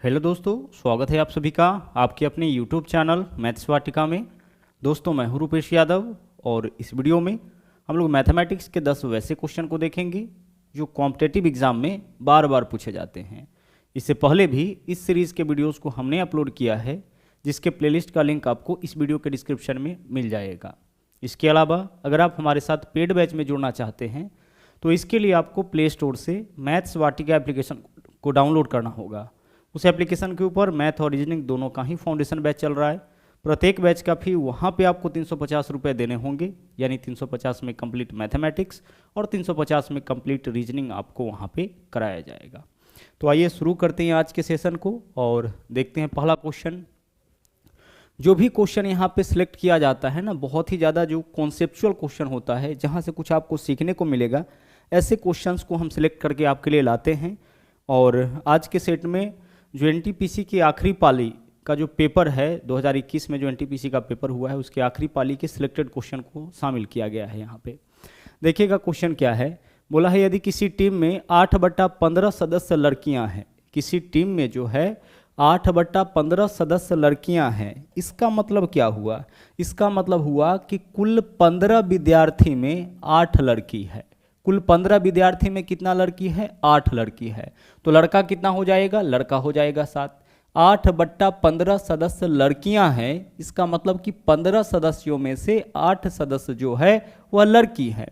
Hello दोस्तों, स्वागत है आप सभी का आपके अपने यूट्यूब चैनल मैथ्स वाटिका में। दोस्तों, मैं हूं रूपेश यादव और इस वीडियो में हम लोग मैथमेटिक्स के 10 वैसे क्वेश्चन को देखेंगे जो कॉम्पिटिटिव एग्जाम में बार बार पूछे जाते हैं। इससे पहले भी इस सीरीज़ के वीडियोस को हमने अपलोड किया है, जिसके प्लेलिस्ट का लिंक आपको इस वीडियो के डिस्क्रिप्शन में मिल जाएगा। इसके अलावा अगर आप हमारे साथ पेड बैच में जुड़ना चाहते हैं तो इसके लिए आपको प्ले स्टोर से मैथ्स वाटिका एप्लीकेशन को डाउनलोड करना होगा। उस एप्लीकेशन के ऊपर मैथ और रीजनिंग दोनों का ही फाउंडेशन बैच चल रहा है। प्रत्येक बैच का फी वहाँ पे आपको 350 रुपये देने होंगे, यानी 350 में कंप्लीट मैथमेटिक्स और 350 में कंप्लीट रीजनिंग आपको वहाँ पे कराया जाएगा। तो आइए शुरू करते हैं आज के सेशन को और देखते हैं पहला क्वेश्चन। जो भी क्वेश्चन यहाँ पे सिलेक्ट किया जाता है ना, बहुत ही ज़्यादा जो कॉन्सेप्चुअल क्वेश्चन होता है जहाँ से कुछ आपको सीखने को मिलेगा, ऐसे क्वेश्चंस को हम सिलेक्ट करके आपके लिए लाते हैं। और आज के सेट में जो एनटीपीसी की आखिरी पाली का जो पेपर है 2021 में जो एनटीपीसी का पेपर हुआ है, उसके आखिरी पाली के सिलेक्टेड क्वेश्चन को शामिल किया गया है। यहाँ पे देखिएगा क्वेश्चन क्या है। बोला है यदि किसी टीम में 8/15 सदस्य लड़कियां हैं, किसी टीम में जो है 8/15 सदस्य लड़कियां हैं, इसका मतलब क्या हुआ? इसका मतलब हुआ कि कुल 15 विद्यार्थी में 8 लड़की है। कुल 15 विद्यार्थी में कितना लड़की है? 8 लड़की है। तो लड़का कितना हो जाएगा? लड़का हो जाएगा 7। 8/15 सदस्य लड़कियां हैं, इसका मतलब कि 15 सदस्यों में से 8 सदस्य जो है वह लड़की है।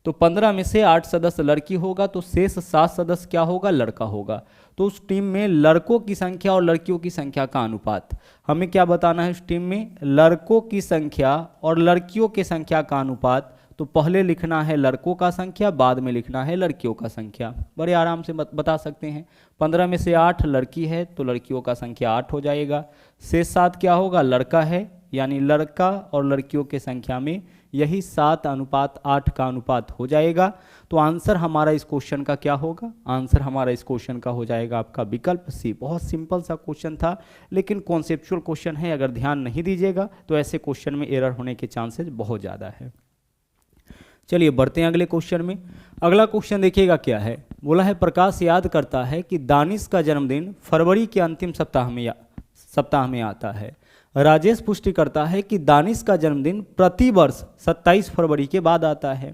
तो 15 में से 8 सदस्य लड़की होगा तो शेष 7 सदस्य क्या होगा? लड़का होगा। तो उस टीम में लड़कों की संख्या और लड़कियों की संख्या का अनुपात हमें क्या बताना है? उस टीम में लड़कों की संख्या और लड़कियों की संख्या का अनुपात। तो पहले लिखना है लड़कों का संख्या, बाद में लिखना है लड़कियों का संख्या। बड़े आराम से बता सकते हैं। 15 में से 8 लड़की है तो लड़कियों का संख्या 8 हो जाएगा। शेष 7 क्या होगा? लड़का है, यानी लड़का और लड़कियों के संख्या में यही 7:8 का अनुपात हो जाएगा। तो आंसर हमारा इस क्वेश्चन का क्या होगा? आंसर हमारा इस क्वेश्चन का हो जाएगा आपका विकल्प सी। बहुत सिंपल सा क्वेश्चन था, लेकिन कॉन्सेप्चुअल क्वेश्चन है। अगर ध्यान नहीं दीजिएगा तो ऐसे क्वेश्चन में एरर होने के चांसेस बहुत ज़्यादा है। चलिए बढ़ते हैं अगले क्वेश्चन में। अगला क्वेश्चन देखिएगा क्या है। बोला है प्रकाश याद करता है कि दानिश का जन्मदिन फरवरी के अंतिम सप्ताह में आता है। राजेश पुष्टि करता है कि दानिश का जन्मदिन प्रतिवर्ष 27 फरवरी के बाद आता है।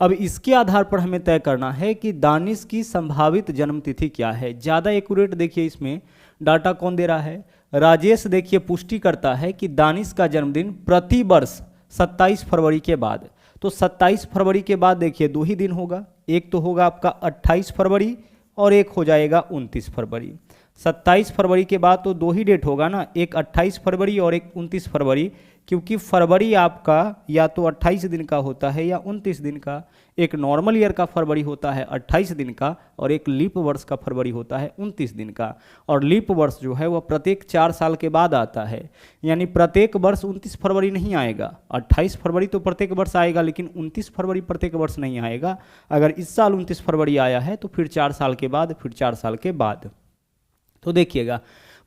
अब इसके आधार पर हमें तय करना है कि दानिश की संभावित जन्मतिथि क्या है। ज़्यादा एक्यूरेट देखिए इसमें डाटा कौन दे रहा है? राजेश देखिए पुष्टि करता है कि दानिश का जन्मदिन प्रतिवर्ष 27 फरवरी के बाद। तो 27 फरवरी के बाद देखिए 2 ही दिन होगा। एक तो होगा आपका 28 फरवरी और एक हो जाएगा 29 फरवरी। 27 फरवरी के बाद तो 2 ही डेट होगा ना, एक 28 फरवरी और एक 29 फरवरी, क्योंकि फरवरी आपका या तो 28 दिन का होता है या 29 दिन का। एक नॉर्मल ईयर का फरवरी होता है 28 दिन का और एक लीप वर्ष का फरवरी होता है 29 दिन का। और लीप वर्ष जो है वह प्रत्येक 4 साल के बाद आता है, यानी प्रत्येक वर्ष 29 फरवरी नहीं आएगा। 28 फरवरी तो प्रत्येक वर्ष आएगा, लेकिन 29 फरवरी प्रत्येक वर्ष नहीं आएगा। अगर इस साल 29 फरवरी आया है तो फिर 4 साल के बाद, फिर 4 साल के बाद। तो देखिएगा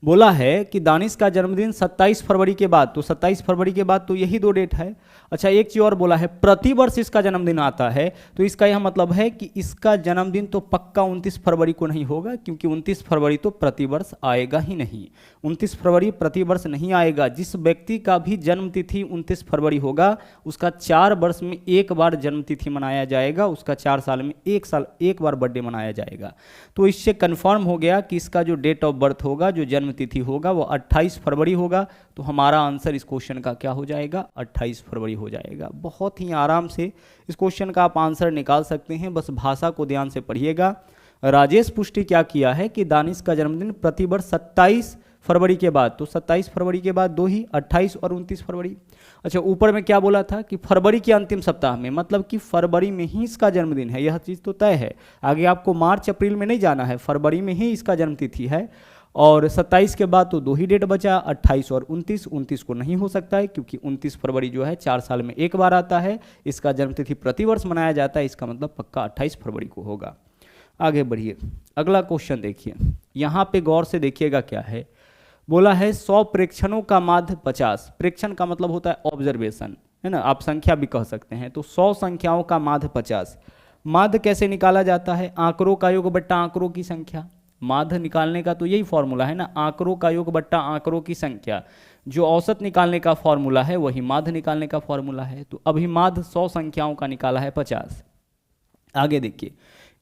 बोला है कि दानिश का जन्मदिन 27 फरवरी के बाद, तो 27 फरवरी के बाद तो यही 2 डेट है। अच्छा, एक चीज़ और बोला है प्रतिवर्ष इसका जन्मदिन आता है, तो इसका यह मतलब है कि इसका जन्मदिन तो पक्का 29 फरवरी को नहीं होगा, क्योंकि 29 फरवरी तो प्रतिवर्ष आएगा ही नहीं। 29 फरवरी प्रतिवर्ष नहीं आएगा। जिस व्यक्ति का भी जन्मतिथि 29 फरवरी होगा उसका 4 वर्ष में एक बार जन्मतिथि मनाया जाएगा, उसका 4 साल में एक बार बर्थडे मनाया जाएगा। तो इससे कन्फर्म हो गया कि इसका जो डेट ऑफ बर्थ होगा, जो तिथि होगा, वो 28 फरवरी होगा। तो हमारा आंसर इस क्वेश्चन का क्या हो जाएगा? 28 फरवरी हो जाएगा। बहुत ही आराम से इस क्वेश्चन का आप आंसर निकाल सकते हैं, बस भाषा को ध्यान से पढ़िएगा। राजेश पुष्टि क्या किया है कि दानिश का जन्मदिन प्रतिवर्ष 27 फरवरी के बाद, तो 27 फरवरी के बाद 2 ही, 28 और 29 फरवरी। अच्छा, ऊपर में क्या बोला था कि फरवरी के अंतिम सप्ताह में, मतलब कि फरवरी में ही इसका जन्मदिन है। यह चीज़ तो तय है। आगे आपको मार्च अप्रैल में नहीं जाना है, फरवरी में ही इसका जन्मतिथि है। और 27 के बाद तो 2 ही डेट बचा, 28 और 29। 29 को नहीं हो सकता है, क्योंकि 29 फरवरी जो है 4 साल में एक बार आता है। इसका जन्मतिथि प्रतिवर्ष मनाया जाता है, इसका मतलब पक्का 28 फरवरी को होगा। आगे बढ़िए, अगला क्वेश्चन देखिए। यहाँ पे गौर से देखिएगा क्या है। बोला है 100 प्रेक्षणों का माध्य 50। प्रेक्षण का मतलब होता है ऑब्जर्वेशन, है ना, आप संख्या भी कह सकते हैं। तो 100 संख्याओं का माध्य 50। माध्य कैसे निकाला जाता है? आंकड़ों का योग बट्टा आंकड़ों की संख्या। माध्य निकालने का तो यही फॉर्मूला है ना, आंकड़ों का योग बट्टा आंकड़ों की संख्या। जो औसत निकालने का फॉर्मूला है वही माध्य निकालने का फॉर्मूला है। तो अभी माध्य 100 संख्याओं का निकाला है 50। आगे देखिए,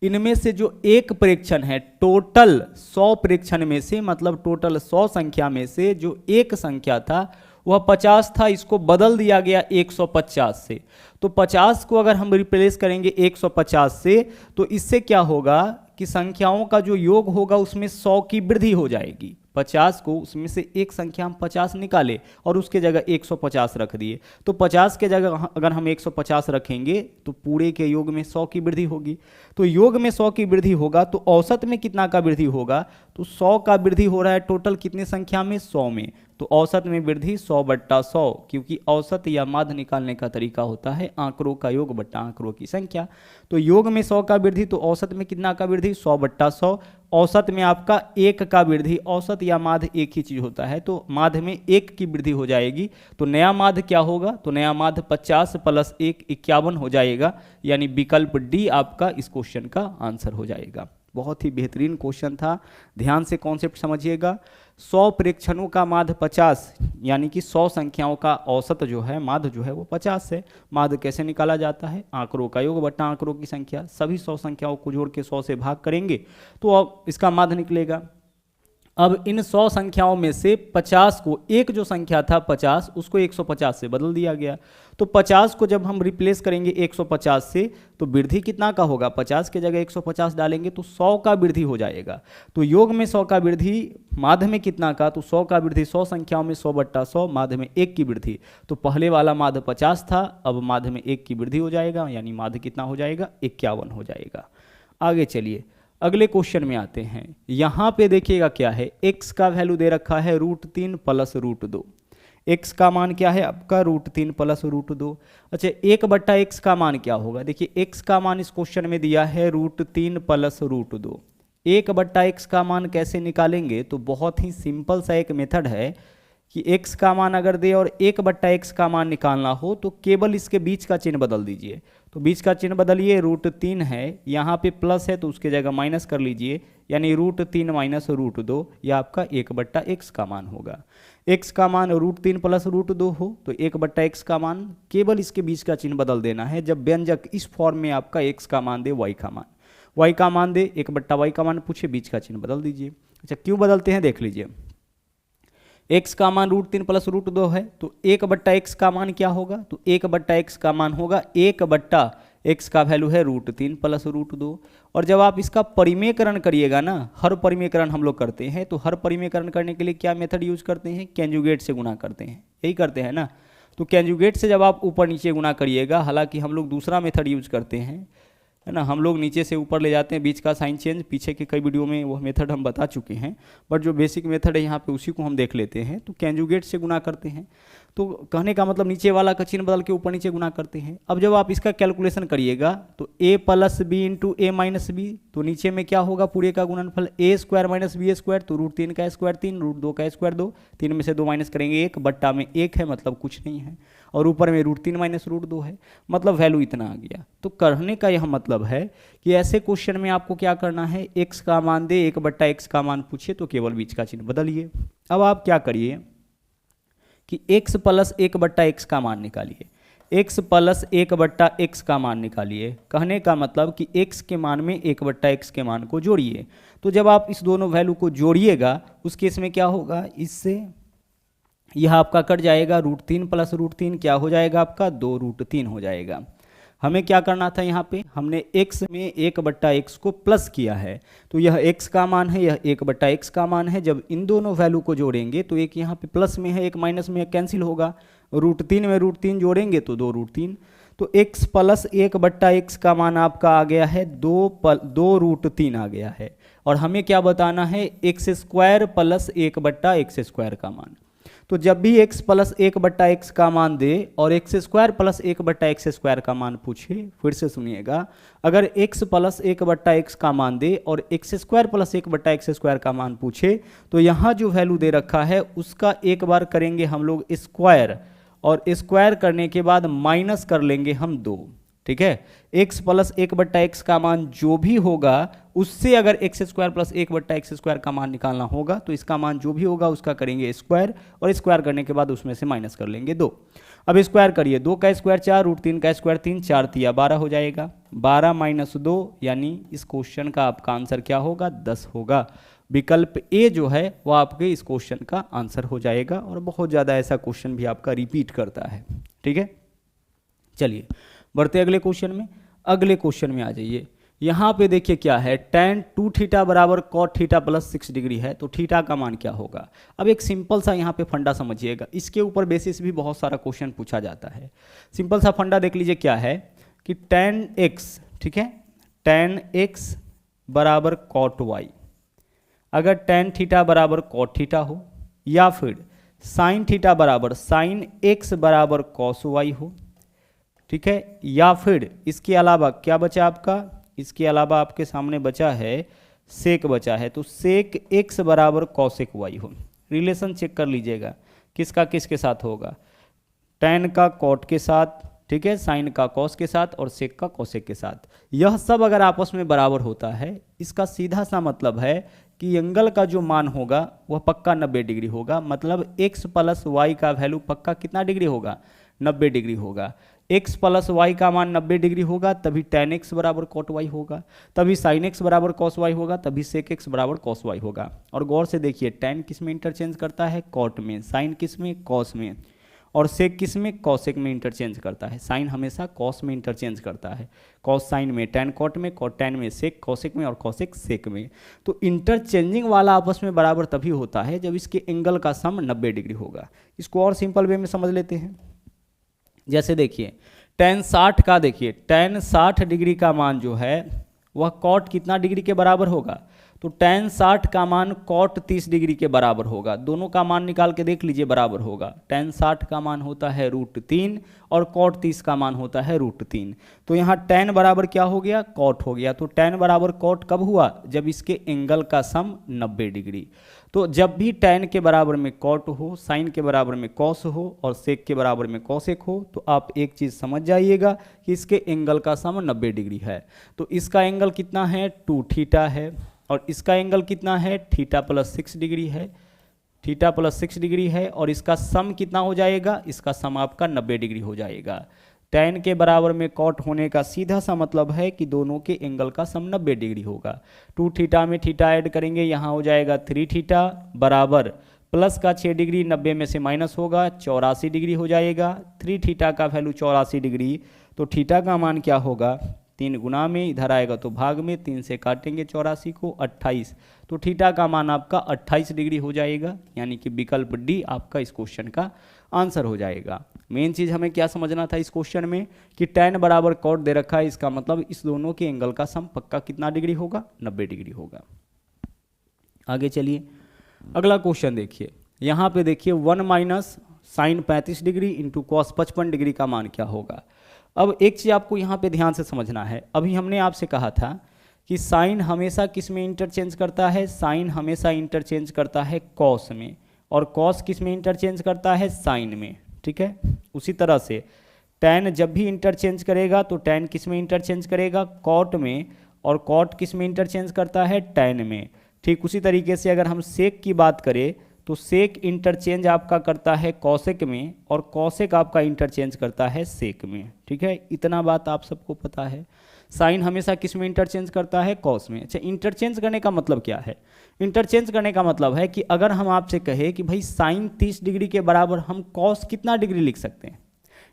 इनमें से जो एक प्रेक्षण है, टोटल 100 प्रेक्षण में से, मतलब टोटल 100 संख्या में से जो एक संख्या था वह 50 था, इसको बदल दिया गया 150 से। तो 50 को अगर हम रिप्लेस करेंगे 150 से, तो इससे क्या होगा कि संख्याओं का जो योग होगा उसमें 100 की वृद्धि हो जाएगी। 50 को, उसमें से एक संख्या हम 50 निकाले और उसके जगह 150 रख दिए, तो 50 के जगह अगर हम 150 रखेंगे तो पूरे के योग में 100 की वृद्धि होगी। तो योग में 100 की वृद्धि होगा तो औसत में कितना का वृद्धि होगा, तो 100 का वृद्धि हो रहा है टोटल कितने संख्या में, 100 में। तो औसत में वृद्धि 100 बट्टा 100, क्योंकि औसत या माध्य निकालने का तरीका होता है आंकड़ों का योग बट्टा आंकड़ों की संख्या। तो योग में 100 का वृद्धि, तो औसत में कितना का वृद्धि, 100 बट्टा 100। औसत में आपका 1 का वृद्धि, औसत या माध्य एक ही चीज होता है, तो माध्य में 1 की वृद्धि हो जाएगी। तो नया माध्य क्या होगा, तो नया माध्य 50 प्लस 1 51 हो जाएगा, यानी विकल्प डी आपका इस क्वेश्चन का आंसर हो जाएगा। बहुत ही बेहतरीन क्वेश्चन था, ध्यान से कॉन्सेप्ट समझिएगा। 100 प्रेक्षणों का माध्य 50, यानी कि 100 संख्याओं का औसत जो है माध्य जो है वो 50 है। माध्य कैसे निकाला जाता है, आंकड़ों का योग बट्टा आंकड़ों की संख्या। सभी 100 संख्याओं को जोड़ के 100 से भाग करेंगे तो अब इसका माध्य निकलेगा। अब इन 100 संख्याओं में से 50 को, एक जो संख्या था 50, उसको 150 से बदल दिया गया। तो 50 को जब हम रिप्लेस करेंगे 150 से, तो वृद्धि कितना का होगा, 50 के जगह 150 डालेंगे तो 100 का वृद्धि हो जाएगा। तो योग में 100 का वृद्धि, माध्य में कितना का, तो 100 का वृद्धि 100 संख्याओं में 100 बट्टा 100, माध्य में 1 की वृद्धि। तो पहले वाला माध्य 50 था, अब माध्य में 1 की वृद्धि हो जाएगा, यानी माध्य कितना हो जाएगा, 51 हो जाएगा। आगे चलिए अगले क्वेश्चन में आते हैं। यहां पे देखिएगा क्या है, x का वैल्यू दे रखा है √3 प्लस √2। x का मान क्या है आपका, √3 प्लस √2। अच्छा, 1 बट्टा x का मान क्या होगा, देखिए x का मान इस क्वेश्चन में दिया है √3 प्लस √2। 1 बट्टा x का मान कैसे निकालेंगे, तो बहुत ही सिंपल सा एक मेथड है कि x का मान अगर दे और 1 बट्टा x का मान निकालना हो तो केवल इसके बीच का चिन्ह बदल दीजिए। तो बीच का चिन्ह बदलिए, √3 है, यहाँ पे प्लस है तो उसके जगह माइनस कर लीजिए, यानी √3 माइनस √2, यह आपका 1 बट्टा x का मान होगा। x का मान √3 प्लस √2 हो तो 1 बट्टा x का मान, केवल इसके बीच का चिन्ह बदल देना है। जब व्यंजक इस फॉर्म में आपका x का मान दे, y का मान, y का मान दे, 1 बट्टा y का मान पूछे, बीच का चिन्ह बदल दीजिए। अच्छा, क्यों बदलते हैं देख लीजिए। x का मान √3 प्लस √2 है, तो 1 बट्टा x का मान क्या होगा, तो 1 बट्टा x का मान होगा 1 बट्टा x का वैल्यू है √3 प्लस √2। और जब आप इसका परिमेयकरण करिएगा ना, हर परिमेयकरण हम लोग करते हैं, तो हर परिमेयकरण करने के लिए क्या मेथड यूज करते हैं, कैंजुगेट से गुणा करते हैं, यही करते हैं ना। तो कैंजुगेट से जब आप ऊपर नीचे गुणा करिएगा, हालांकि हम लोग दूसरा मेथड यूज करते हैं, है ना, हम लोग नीचे से ऊपर ले जाते हैं, बीच का साइन चेंज, पीछे के कई वीडियो में वह मेथड हम बता चुके हैं, बट जो बेसिक मेथड है यहाँ पे उसी को हम देख लेते हैं। तो कैंजुगेट से गुणा करते हैं, तो कहने का मतलब नीचे वाला का चिन्ह बदल के ऊपर नीचे गुणा करते हैं। अब जब आप इसका कैलकुलेशन करिएगा तो a plus b into a minus b, तो नीचे में क्या होगा, पूरे का गुणनफल a square minus b square, तो √3 का स्क्वायर 3, √2 का स्क्वायर 2, 3 में से 2 माइनस करेंगे 1, बट्टा में 1 है, मतलब कुछ नहीं है, और ऊपर में √3 माइनस √2 है, मतलब वैल्यू इतना आ गया। तो कहने का यह मतलब है कि ऐसे क्वेश्चन में आपको क्या करना है, x का मान दे, 1 बट्टा x का मान पूछे तो केवल बीच का चिन्ह बदलिए। अब आप क्या करिए कि x प्लस 1 बट्टा x का मान निकालिए, x प्लस 1 बट्टा x का मान निकालिए। कहने का मतलब कि x के मान में 1 बट्टा x के मान को जोड़िए। तो जब आप इस दोनों वैल्यू को जोड़िएगा उस केस में क्या होगा, इससे यह आपका कट जाएगा, √3 प्लस √3 क्या हो जाएगा आपका, 2√3 हो जाएगा। हमें क्या करना था, यहाँ पे हमने x में 1 बट्टा x को प्लस किया है, तो यह x का मान है, यह 1 बट्टा x का मान है। जब इन दोनों वैल्यू को जोड़ेंगे तो एक यहाँ पे प्लस में है, एक माइनस में है, कैंसिल होगा, √3 में √3 जोड़ेंगे तो 2√3। तो x प्लस 1 बट्टा x का मान आपका आ गया है 2√3 आ गया है। और हमें क्या बताना है, x स्क्वायर प्लस 1 बट्टा x स्क्वायर का मान। तो जब भी x प्लस 1 बट्टा x का मान दे और x स्क्वायर प्लस 1 बट्टा x स्क्वायर का मान पूछे, फिर से सुनिएगा, अगर x प्लस 1 बट्टा x का मान दे और x स्क्वायर प्लस 1 बट्टा x स्क्वायर का मान पूछे, तो यहाँ जो वैल्यू दे रखा है उसका एक बार करेंगे हम लोग स्क्वायर, और स्क्वायर करने के बाद माइनस कर लेंगे हम 2, ठीक है। x प्लस 1 बट्टा x का मान जो भी होगा उससे अगर एक्स स्क्वायर प्लस 1/x² का मान निकालना होगा तो इसका मान जो भी होगा उसका करेंगे स्क्वायर, और स्क्वायर करने के बाद उसमें से माइनस कर लेंगे 2। अब स्क्वायर करिए, 2 का स्क्वायर 4, √3 का स्क्वायर 3, 4 तिया 12 हो जाएगा। 12 - 2 यानी इस क्वेश्चन का आपका आंसर क्या होगा? 10 होगा। विकल्प ए जो है वो आपके इस क्वेश्चन का आंसर हो जाएगा, और बहुत ज़्यादा ऐसा क्वेश्चन भी आपका रिपीट करता है। ठीक है, चलिए बढ़ते अगले क्वेश्चन में। अगले क्वेश्चन में आ जाइए। यहाँ पे देखिए क्या है, tan 2θ बराबर cot θ प्लस 6 डिग्री है, तो थीटा का मान क्या होगा? अब एक सिंपल सा यहाँ पे फंडा समझिएगा, इसके ऊपर बेसिस भी बहुत सारा क्वेश्चन पूछा जाता है। सिंपल सा फंडा देख लीजिए क्या है कि tan x, ठीक है, tan x बराबर cot y, अगर tan θ बराबर cot θ हो, या फिर sin θ बराबर sin x बराबर cos y हो, ठीक है, या फिर इसके अलावा क्या बचा आपका? इसके अलावा आपके सामने बचा है सेक बचा है, तो सेक x बराबर कॉसेक y हो। रिलेशन चेक कर लीजिएगा किसका किसके साथ होगा, tan का कॉट के साथ, ठीक है, साइन का कॉस के साथ, और सेक का कॉसेक के साथ। यह सब अगर आपस में बराबर होता है, इसका सीधा सा मतलब है कि एंगल का जो मान होगा वह पक्का 90 डिग्री होगा। मतलब x प्लस y का वैल्यू पक्का कितना डिग्री होगा? 90 डिग्री होगा। x प्लस वाई का मान 90 डिग्री होगा, तभी tan x बराबर cot y होगा, तभी sin x बराबर cos y होगा, तभी sec x बराबर cos y होगा। और गौर से देखिए, tan किस में इंटरचेंज करता है? cot में। sin किस में? cos में। और sec किस में? cosec में इंटरचेंज करता है। sin हमेशा cos में इंटरचेंज करता है, cos sin में, tan cot में, cot tan में, sec cosec में, और cosec sec में। तो इंटरचेंजिंग वाला आपस में बराबर तभी होता है जब इसके एंगल का सम 90 डिग्री होगा। इसको और सिंपल वे में समझ लेते हैं। जैसे देखिए tan 60 का, देखिए tan 60 डिग्री का मान जो है वह cot कितना डिग्री के बराबर होगा? तो tan 60 का मान cot 30 डिग्री के बराबर होगा। दोनों का मान निकाल के देख लीजिए, बराबर होगा। tan 60 का मान होता है √3 और cot 30 का मान होता है √3। तो यहाँ tan बराबर क्या हो गया? cot हो गया। तो tan बराबर cot कब हुआ? जब इसके एंगल का सम 90 डिग्री। तो जब भी tan के बराबर में cot हो, sin के बराबर में cos हो, और sec के बराबर में cosec हो, तो आप एक चीज़ समझ जाइएगा कि इसके एंगल का सम 90 डिग्री है। तो इसका एंगल कितना है? 2θ है, और इसका एंगल कितना है? θ प्लस 6 डिग्री है। θ प्लस 6 डिग्री है, और इसका सम कितना हो जाएगा? इसका सम आपका 90 डिग्री हो जाएगा। tan के बराबर में cot होने का सीधा सा मतलब है कि दोनों के एंगल का सम 90 डिग्री होगा। 2θ में θ ऐड करेंगे, यहाँ हो जाएगा 3θ बराबर प्लस का 6 डिग्री, 90 में से माइनस होगा, 84 डिग्री हो जाएगा। 3θ का वैल्यू 84 डिग्री, तो θ का मान क्या होगा? 3 गुना में, इधर आएगा तो भाग में, 3 से काटेंगे 84 को, 28। तो θ का मान आपका 28 डिग्री हो जाएगा, यानी कि विकल्प डी आपका इस क्वेश्चन का आंसर हो जाएगा। मेन चीज़ हमें क्या समझना था इस क्वेश्चन में कि tan बराबर cot दे रखा है, इसका मतलब इस दोनों के एंगल का सम पक्का कितना डिग्री होगा? 90 डिग्री होगा। आगे चलिए अगला क्वेश्चन देखिए। यहाँ पे देखिए 1 - sin 35 degree into cos 55 degree का मान क्या होगा? अब एक चीज़ आपको यहाँ पे ध्यान से समझना है। अभी हमने आपसे कहा था कि साइन हमेशा किस में इंटरचेंज करता है? साइन हमेशा इंटरचेंज करता है cos में, और cos किस में इंटरचेंज करता है? साइन में। ठीक है, उसी तरह से tan जब भी इंटरचेंज करेगा तो tan किस में इंटरचेंज करेगा? cot में, और cot किस में इंटरचेंज करता है? tan में। ठीक उसी तरीके से अगर हम sec की बात करें तो sec इंटरचेंज आपका करता है cosec में, और cosec आपका इंटरचेंज करता है sec में। ठीक है, इतना बात आप सबको पता है। साइन हमेशा किस में इंटरचेंज करता है? cos में। अच्छा, इंटरचेंज करने का मतलब क्या है? इंटरचेंज करने का मतलब है कि अगर हम आपसे कहे कि भाई साइन 30 डिग्री के बराबर हम cos कितना डिग्री लिख सकते हैं?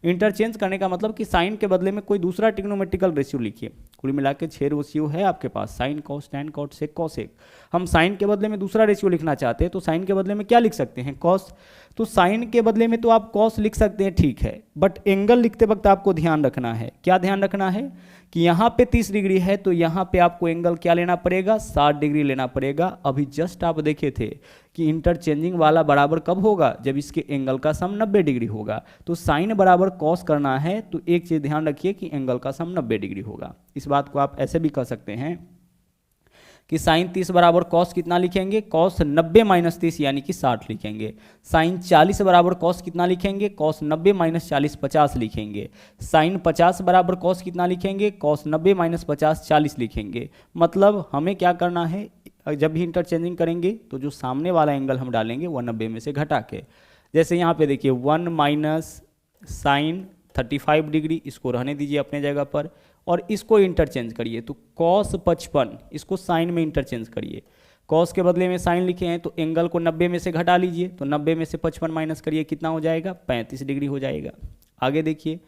इंटरचेंज करने का मतलब कि साइन के बदले में कोई दूसरा ट्रिग्नोमेट्रिकल रेशियो लिखिए। कुल मिला के 6 रेशियो है आपके पास, sine cos tan cot sec cosec। हम साइन के बदले में दूसरा रेशियो लिखना चाहते हैं तो साइन के बदले में क्या लिख सकते हैं? cos। तो साइन के बदले में तो आप cos लिख सकते हैं, ठीक है, बट एंगल लिखते वक्त आपको ध्यान रखना है। क्या ध्यान रखना है? कि यहाँ पे 30 डिग्री है तो यहाँ पे आपको एंगल क्या लेना पड़ेगा? 60 डिग्री लेना पड़ेगा। अभी जस्ट आप देखे थे कि इंटरचेंजिंग वाला बराबर कब होगा? जब इसके एंगल का सम 90 डिग्री होगा। तो साइन बराबर cos करना है तो एक चीज़ ध्यान रखिए कि एंगल का सम 90 डिग्री होगा। इस बात को आप ऐसे भी कह सकते हैं कि साइन 30 बराबर कॉस कितना लिखेंगे, कॉस 90 माइनस 30 यानी कि 60 लिखेंगे। साइन 40 बराबर कॉस कितना लिखेंगे, कॉस 90 माइनस 40 50 लिखेंगे। साइन 50 बराबर कॉस कितना लिखेंगे, कॉस 90 माइनस 50 40 लिखेंगे। मतलब हमें क्या करना है, जब भी इंटरचेंजिंग करेंगे तो जो सामने वाला एंगल हम डालेंगे वह 90 में से घटा के, जैसे यहाँ पे देखिए 1 माइनस साइन 35 डिग्री, इसको रहने दीजिए अपने जगह पर और इसको इंटरचेंज करिए। तो कॉस 55 इसको साइन में इंटरचेंज करिए, कॉस के बदले में साइन लिखे हैं तो एंगल को 90 में से घटा लीजिए, तो 90 में से 55 माइनस करिए, कितना हो जाएगा 35 डिग्री हो जाएगा। आगे देखिए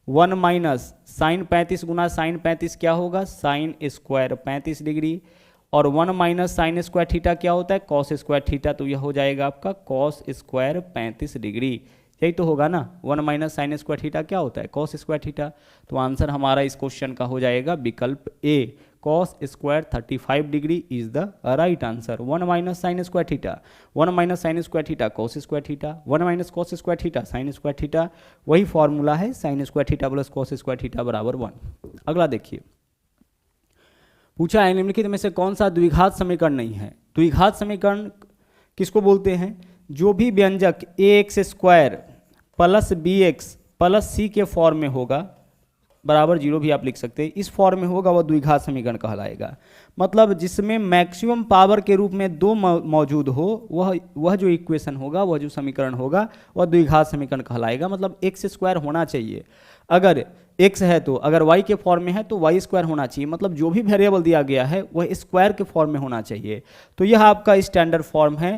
1 माइनस साइन 35 गुना साइन 35 क्या होगा, साइन स्क्वायर 35 डिग्री, और 1 माइनस साइन स्क्वायर थीटा क्या होता है, कॉस स्क्वायर थीटा, तो यह हो जाएगा आपका कॉस स्क्वायर 35 डिग्री। यही तो होगा ना, 1 माइनस साइन स्क्वायर थीटा क्या होता है, कॉस स्क्वायर थीटा। तो आंसर हमारा इस क्वेश्चन का हो जाएगा विकल्प A, cos square 35 degree is the right answer. 1 minus sine square theta, 1 minus sine square theta cos square theta, 1 minus cos square theta sine square theta, वही formula है sine square theta plus cos square theta बराबर 1। अगला देखिए, पूछा है निम्नलिखित में से कौन सा द्विघात समीकरण नहीं है। द्विघात समीकरण किसको बोलते हैं, जो भी व्यंजक ax square plus bx plus c के फॉर्म में होगा, बराबर 0 भी आप लिख सकते हैं, इस फॉर्म में होगा वह द्विघात समीकरण कहलाएगा। मतलब जिसमें मैक्सिमम पावर के रूप में दो मौजूद हो, वह जो इक्वेशन होगा, वह जो समीकरण होगा, वह द्विघात समीकरण कहलाएगा। मतलब एक्स स्क्वायर होना चाहिए, अगर x है तो, अगर y के फॉर्म में है तो y स्क्वायर होना चाहिए। मतलब जो भी वेरिएबल दिया गया है वह स्क्वायर के फॉर्म में होना चाहिए। तो यह आपका स्टैंडर्ड फॉर्म है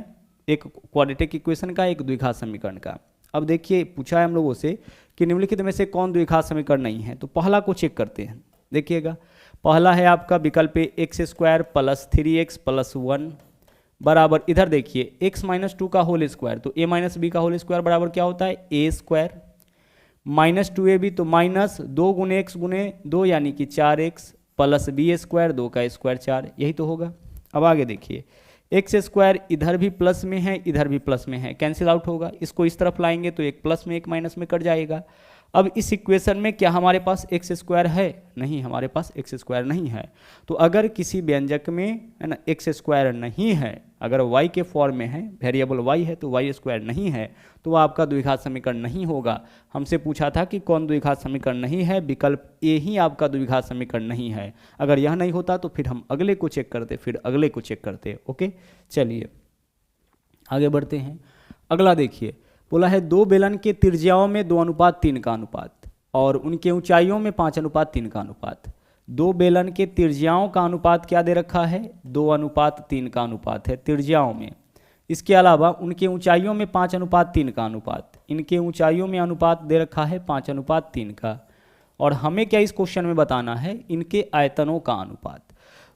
एक क्वाड्रेटिक इक्वेशन का, एक द्विघात समीकरण का। अब देखिए पूछा है हम लोगों से कि निम्नलिखित में से कौन द्विघात समीकरण नहीं है। तो पहला को चेक करते हैं। देखिएगा पहला है आपका विकल्प x square plus 3x plus 1 बराबर, इधर देखिए x माइनस 2 का होल स्क्वायर, तो a माइनस बी का होल स्क्वायर बराबर क्या होता है, a स्क्वायर माइनस 2ab, तो माइनस 2 गुने x गुने 2 यानी कि 4x प्लस बी स्क्वायर 2 का स्क्वायर 4, यही तो होगा। अब आगे देखिए एक्स स्क्वायर इधर भी प्लस में है इधर भी प्लस में है, कैंसिल आउट होगा, इसको इस तरफ लाएंगे तो एक प्लस में एक माइनस में कट जाएगा। अब इस इक्वेशन में क्या हमारे पास एक्स स्क्वायर है, नहीं, हमारे पास एक्स स्क्वायर नहीं है। तो अगर किसी व्यंजक में है ना एक्स स्क्वायर नहीं है, अगर y के फॉर्म में है, वेरिएबल y है तो y स्क्वायर नहीं है, तो वह आपका द्विघात समीकरण नहीं होगा। हमसे पूछा था कि कौन द्विघात समीकरण नहीं है, विकल्प ए ही आपका द्विघात समीकरण नहीं है। अगर यह नहीं होता तो फिर हम अगले को चेक करते, फिर अगले को चेक करते। ओके, चलिए आगे बढ़ते हैं। अगला देखिए, बोला है दो बेलन के त्रिज्याओं में 2:3 का अनुपात और उनके ऊंचाइयों में 5:3 का अनुपात। दो बेलन के त्रिज्याओं का अनुपात क्या दे रखा है, 2:3 का अनुपात है त्रिज्याओं में। इसके अलावा उनके ऊंचाइयों में 5:3 का अनुपात, इनके ऊंचाइयों में अनुपात दे रखा है 5:3 का। और हमें क्या इस क्वेश्चन में बताना है, इनके आयतनों का अनुपात।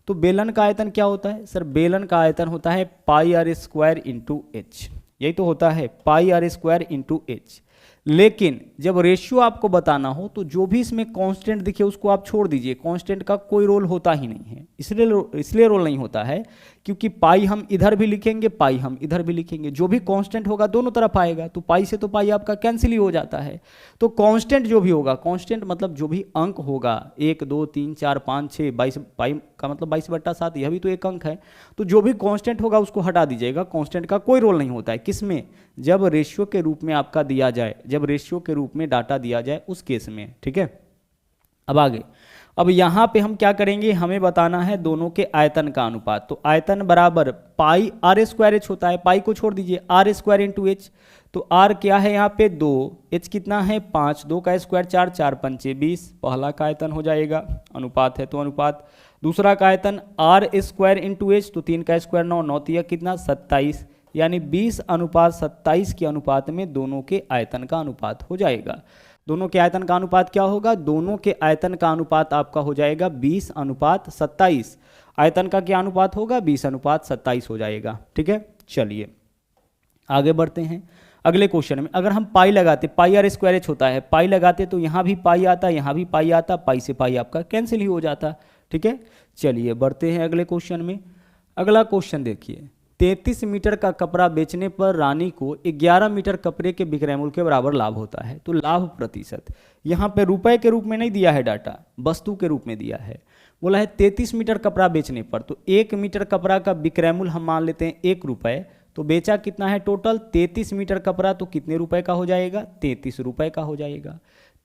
तो बेलन का आयतन क्या होता है सर, बेलन का आयतन होता है पाई आर स्क्वायर इंटू एच, यही तो होता है पाई आर स्क्वायर इंटू एच। लेकिन जब रेशियो आपको बताना हो तो जो भी इसमें कांस्टेंट दिखे उसको आप छोड़ दीजिए, कांस्टेंट का कोई रोल होता ही नहीं है। इसलिए रोल नहीं होता है क्योंकि पाई हम इधर भी लिखेंगे, पाई हम इधर भी लिखेंगे, जो भी कांस्टेंट होगा दोनों तरफ आएगा, तो पाई से तो पाई आपका कैंसिल ही हो जाता है। तो कांस्टेंट जो भी होगा, कांस्टेंट मतलब जो भी अंक होगा 1 2 3 4 5 6 22, पाई का मतलब 22/7, यह भी तो एक अंक है। तो जो भी कांस्टेंट होगा उसको हटा दीजिएगा, कांस्टेंट का कोई रोल नहीं होता है। किसमें, जब रेशियो के रूप में आपका दिया जाए, जब रेशियो के रूप में डाटा दिया जाए उस केस में, ठीक है। अब आगे, अब यहाँ पे हम क्या करेंगे, हमें बताना है दोनों के आयतन का अनुपात। तो आयतन बराबर पाई आर स्क्वायर एच होता है, पाई को छोड़ दीजिए, आर स्क्वायर इंटू एच। तो आर क्या है यहाँ पे 2, एच कितना है 5, 2 का स्क्वायर 4, 4 पंचे 20, पहला का आयतन हो जाएगा, अनुपात है तो अनुपात। दूसरा का आयतन आर स्क्वायर इंटू एच, तो 3 का स्क्वायर 9, 9 तिया कितना 27, यानी 20:27 के अनुपात में दोनों के आयतन का अनुपात हो जाएगा। दोनों के आयतन का अनुपात क्या होगा, दोनों के आयतन का अनुपात आपका हो जाएगा 20:27। आयतन का क्या अनुपात होगा, 20:27 हो जाएगा, ठीक है। चलिए आगे बढ़ते हैं। अगले क्वेश्चन में अगर हम पाई लगाते, पाई आर स्क्वायर एच होता है, पाई लगाते तो यहाँ भी पाई आता, यहाँ भी पाई आता, पाई से पाई आपका कैंसिल ही हो जाता, ठीक है। चलिए बढ़ते हैं अगले क्वेश्चन में। अगला क्वेश्चन देखिए, 33 मीटर का कपड़ा बेचने पर रानी को 11 मीटर कपड़े के विक्रय मूल्य के बराबर लाभ होता है। तो लाभ प्रतिशत यहाँ पे रुपए के रूप में नहीं दिया है डाटा, वस्तु के रूप में दिया है। बोला है 33 मीटर कपड़ा बेचने पर, तो 1 मीटर कपड़ा का विक्रय मूल्य हम मान लेते हैं 1 रुपये, तो बेचा कितना है टोटल 33 मीटर कपड़ा, तो कितने रुपए का हो जाएगा 33 रुपए का हो जाएगा।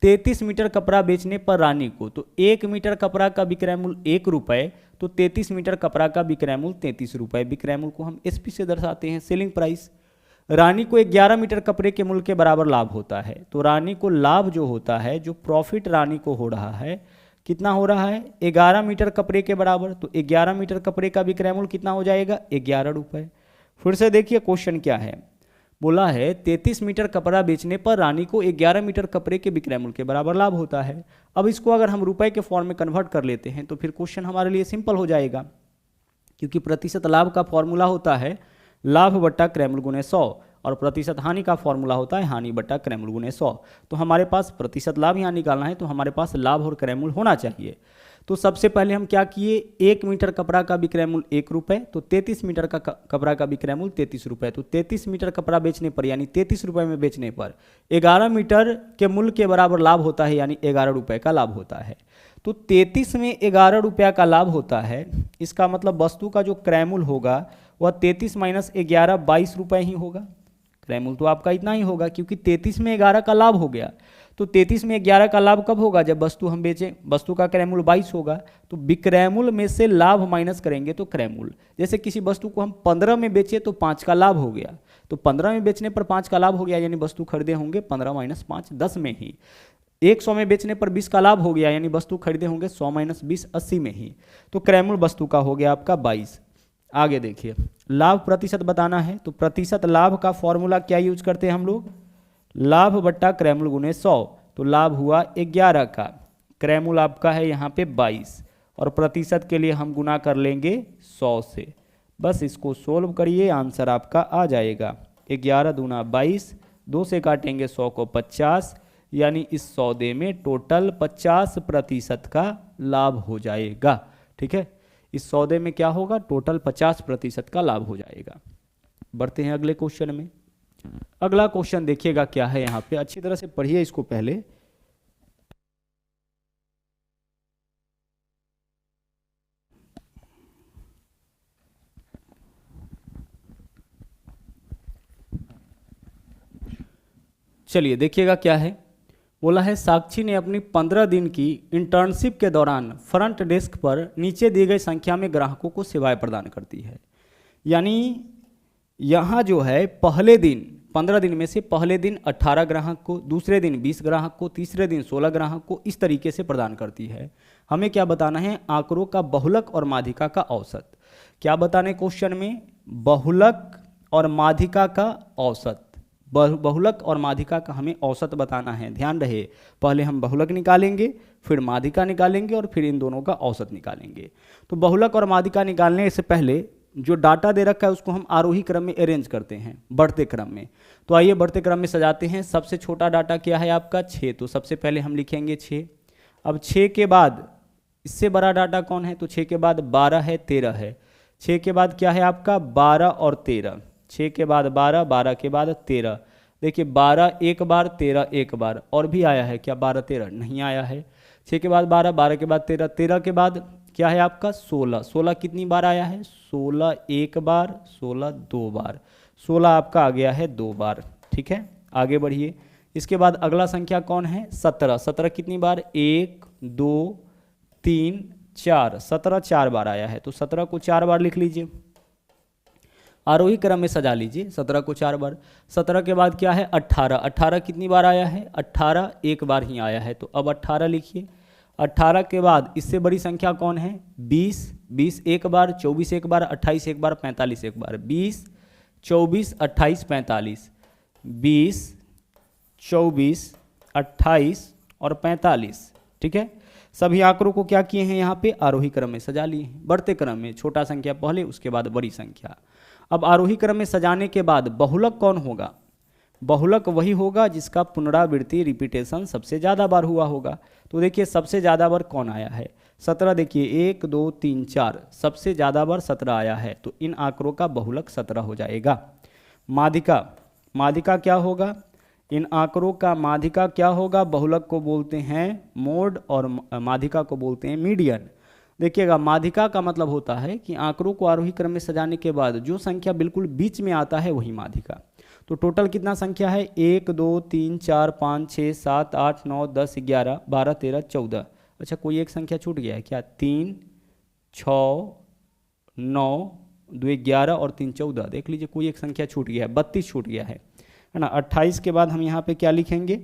33 मीटर कपड़ा बेचने पर रानी को, तो 1 मीटर कपड़ा का विक्रय मूल्य 1 रुपये, तो 33 मीटर कपड़ा का विक्रय मूल्य 33 रुपये। विक्रय मूल्य को हम एसपी से दर्शाते हैं, सेलिंग प्राइस। रानी को 11 मीटर कपड़े के मूल्य के बराबर लाभ होता है, तो रानी को लाभ जो होता है, जो प्रॉफिट रानी को हो रहा है, कितना हो रहा है 11 मीटर कपड़े के बराबर, तो 11 मीटर कपड़े का विक्रय मूल्य कितना हो जाएगा 11 रुपये। फिर से देखिए क्वेश्चन क्या है, बोला है 33 मीटर कपड़ा बेचने पर रानी को 11 मीटर कपड़े के विक्रय मूल्य के बराबर लाभ होता है। अब इसको अगर हम रुपए के फॉर्म में कन्वर्ट कर लेते हैं तो फिर क्वेश्चन हमारे लिए सिंपल हो जाएगा, क्योंकि प्रतिशत लाभ का फॉर्मूला होता है लाभ बट्टा क्रय मूल्य गुणे 100, और प्रतिशत हानि का फॉर्मूला होता है हानि बट्टा क्रय मूल्य गुणे 100। तो हमारे पास प्रतिशत लाभ यहाँ निकालना है, तो हमारे पास लाभ और क्रय मूल्य होना चाहिए। तो सबसे पहले हम क्या किए, 1 मीटर कपड़ा का विक्रय मूल्य 1 रुपये, तो 33 मीटर का कपड़ा का विक्रय मूल्य 33 रुपये, तो 33 मीटर कपड़ा बेचने पर यानी 33 रुपये में बेचने पर 11 मीटर के मूल्य के बराबर लाभ होता है, यानी 11 रुपये का लाभ होता है। तो 33 में 11 रुपया का लाभ होता है, इसका मतलब वस्तु का जो क्रय मूल्य होगा वह 33 माइनस 11 22 रुपये ही होगा। क्रय मूल्य तो आपका इतना ही होगा, क्योंकि 33 में 11 का लाभ हो गया। तो 33 में 11 का लाभ कब होगा, जब वस्तु हम बेचें, वस्तु का क्रय मूल्य 22 होगा, तो विक्रय मूल्य में से लाभ माइनस करेंगे तो क्रय मूल्य। जैसे किसी वस्तु को हम 15 में बेचे तो 5 का लाभ हो गया, तो 15 में बेचने पर 5 का लाभ हो गया, यानी वस्तु खरीदे होंगे 15 माइनस 5 10 में ही। 100 में बेचने पर 20 का लाभ हो गया, यानी वस्तु खरीदे होंगे 100 माइनस 20 80 में ही। तो क्रय मूल्य वस्तु का हो गया आपका 22। आगे देखिए, लाभ प्रतिशत बताना है, तो प्रतिशत लाभ का फॉर्मूला क्या यूज करते हैं हम लोग, लाभ बट्टा क्रय मूल्य गुणे 100, तो लाभ हुआ 11 का, क्रय मूल्य आपका है यहाँ पे 22, और प्रतिशत के लिए हम गुना कर लेंगे 100 से। बस इसको सोल्व करिए, आंसर आपका आ जाएगा 11 दूना 22, 2 से काटेंगे 100 को 50, यानी इस सौदे में टोटल 50% का लाभ हो जाएगा। ठीक है, इस सौदे में क्या होगा, टोटल 50% का लाभ हो जाएगा। बढ़ते हैं अगले क्वेश्चन में। अगला क्वेश्चन देखिएगा क्या है, यहाँ पे अच्छी तरह से पढ़िए इसको पहले। चलिए देखिएगा क्या है, बोला है साक्षी ने अपनी 15 दिन की इंटर्नशिप के दौरान फ्रंट डेस्क पर नीचे दी गई संख्या में ग्राहकों को सेवाएं प्रदान करती है। यानी यहाँ जो है पहले दिन 15 दिन में से पहले दिन 18 ग्राहक को, दूसरे दिन 20 ग्राहक को, तीसरे दिन 16 ग्राहक को, इस तरीके से प्रदान करती है। हमें क्या बताना है, आंकड़ों का बहुलक और माध्यिका का औसत। क्या बताने क्वेश्चन में, बहुलक और माध्यिका का औसत। बहुलक और माध्यिका का हमें औसत बताना है। ध्यान रहे, पहले हम बहुलक निकालेंगे, फिर माध्यिका निकालेंगे, और फिर इन दोनों का औसत निकालेंगे। तो बहुलक और माध्यिका निकालने से पहले जो डाटा दे रखा है उसको हम आरोही क्रम में अरेंज करते हैं, बढ़ते क्रम में। तो आइए बढ़ते क्रम में सजाते हैं। सबसे छोटा डाटा क्या है आपका 6, तो सबसे पहले हम लिखेंगे 6। अब 6 के बाद इससे बड़ा डाटा कौन है, तो 6 के बाद 12 है, 13 है। 6 के बाद क्या है आपका 12 और 13, 6 के बाद 12, 12 के बाद 13। देखिए 12 एक बार, 13 एक बार, और भी आया है क्या 12 13 नहीं आया है। 6 के बाद 12, 12 के बाद 13, 13 के बाद क्या है आपका 16, 16 कितनी बार आया है 16 एक बार, 16 दो बार, 16 आपका आ गया है 2 बार। ठीक है, आगे बढ़िए। इसके बाद अगला संख्या कौन है 17, 17 कितनी बार 1 2 3 4, 17 4 बार आया है, तो 17 को 4 बार लिख लीजिए, आरोही क्रम में सजा लीजिए 17 को 4 बार। 17 के बाद क्या है 18, 18 कितनी बार आया है 18 एक बार ही आया है, तो अब 18 लिखिए। 18 के बाद इससे बड़ी संख्या कौन है 20, 20 एक बार, 24 एक बार, 28 एक बार, 45 एक बार। 20 24 28 45, 20 24 28 और 45। ठीक है, सभी आंकड़ों को क्या किए हैं यहाँ पे आरोही क्रम में सजा लिए हैं, बढ़ते क्रम में, छोटा संख्या पहले उसके बाद बड़ी संख्या। अब आरोही क्रम में सजाने के बाद बहुलक कौन होगा, बहुलक वही होगा जिसका पुनरावृत्ति रिपीटेशन सबसे ज़्यादा बार हुआ होगा। तो देखिए सबसे ज़्यादा बार कौन आया है 17, देखिए 1 2 3 4, सबसे ज़्यादा बार 17 आया है, तो इन आंकड़ों का बहुलक 17 हो जाएगा। माध्यिका, माध्यिका क्या होगा, इन आंकड़ों का माध्यिका क्या होगा, बहुलक को बोलते हैं मोड और माध्यिका को बोलते हैं मीडियन। देखिएगा, माध्यिका का मतलब होता है कि आंकड़ों को आरोही क्रम में सजाने के बाद जो संख्या बिल्कुल बीच में आता है वही माध्यिका। तो टोटल कितना संख्या है? 1 2 3 4 5 6 7 8 9 10 11 12 13 14। अच्छा, कोई एक संख्या छूट गया है क्या? 3 6 9 2 11 और 3 14। देख लीजिए, कोई एक संख्या छूट गया है, 32 छूट गया है ना। 28 के बाद हम यहाँ पे क्या लिखेंगे?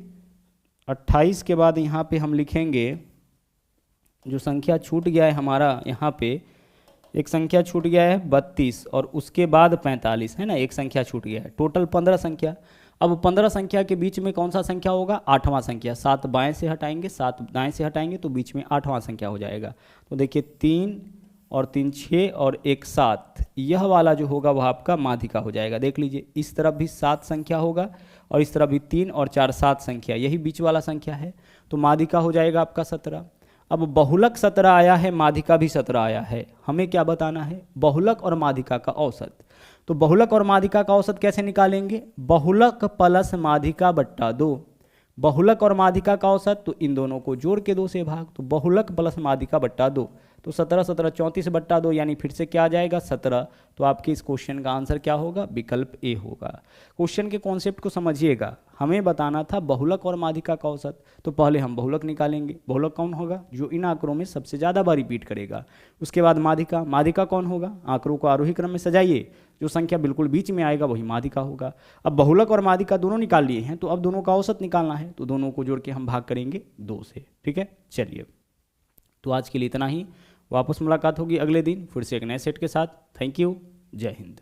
28 के बाद यहाँ पे हम लिखेंगे जो संख्या छूट गया है हमारा, यहाँ पे एक संख्या छूट गया है 32 और उसके बाद 45, है ना, एक संख्या छूट गया है। टोटल 15 संख्या। अब 15 संख्या के बीच में कौन सा संख्या होगा? 8वां संख्या। 7 बाएं से हटाएंगे, 7 दाएं से हटाएंगे तो बीच में 8वां संख्या हो जाएगा। तो देखिए 3 और 3 6 और 1 7, यह वाला जो होगा वह आपका माध्यिका हो जाएगा। देख लीजिए, इस तरफ भी 7 संख्या होगा और इस तरफ भी 3 और 4 7 संख्या, यही बीच वाला संख्या है। तो माध्यिका हो जाएगा आपका 17। अब बहुलक 17 आया है, माध्यिका भी 17 आया है, हमें क्या बताना है? बहुलक और माध्यिका का औसत। तो बहुलक और माध्यिका का औसत कैसे निकालेंगे? बहुलक प्लस माध्यिका बट्टा 2। बहुलक और माध्यिका का औसत, तो इन दोनों को जोड़ के 2 से भाग, तो बहुलक प्लस माध्यिका बट्टा 2। तो 17 17 34 बट्टा 2, यानी फिर से क्या आ जाएगा? 17। तो आपके इस क्वेश्चन का आंसर क्या होगा? विकल्प ए होगा। क्वेश्चन के कॉन्सेप्ट को समझिएगा, हमें बताना था बहुलक और माध्यिका का औसत, तो पहले हम बहुलक निकालेंगे। बहुलक कौन होगा? जो इन आंकड़ों में सबसे ज़्यादा बार रिपीट करेगा। उसके बाद माध्यिका। माध्यिका कौन होगा? आंकड़ों को आरोही क्रम में सजाइए, जो संख्या बिल्कुल बीच में आएगा वही माध्यिका होगा। अब बहुलक और माध्यिका दोनों निकाल लिए हैं, तो अब दोनों का औसत निकालना है, तो दोनों को जोड़ के हम भाग करेंगे 2 से। ठीक है, चलिए, तो आज के लिए इतना ही। वापस मुलाकात होगी अगले दिन फिर से एक नए सेट के साथ। थैंक यू, जय हिंद।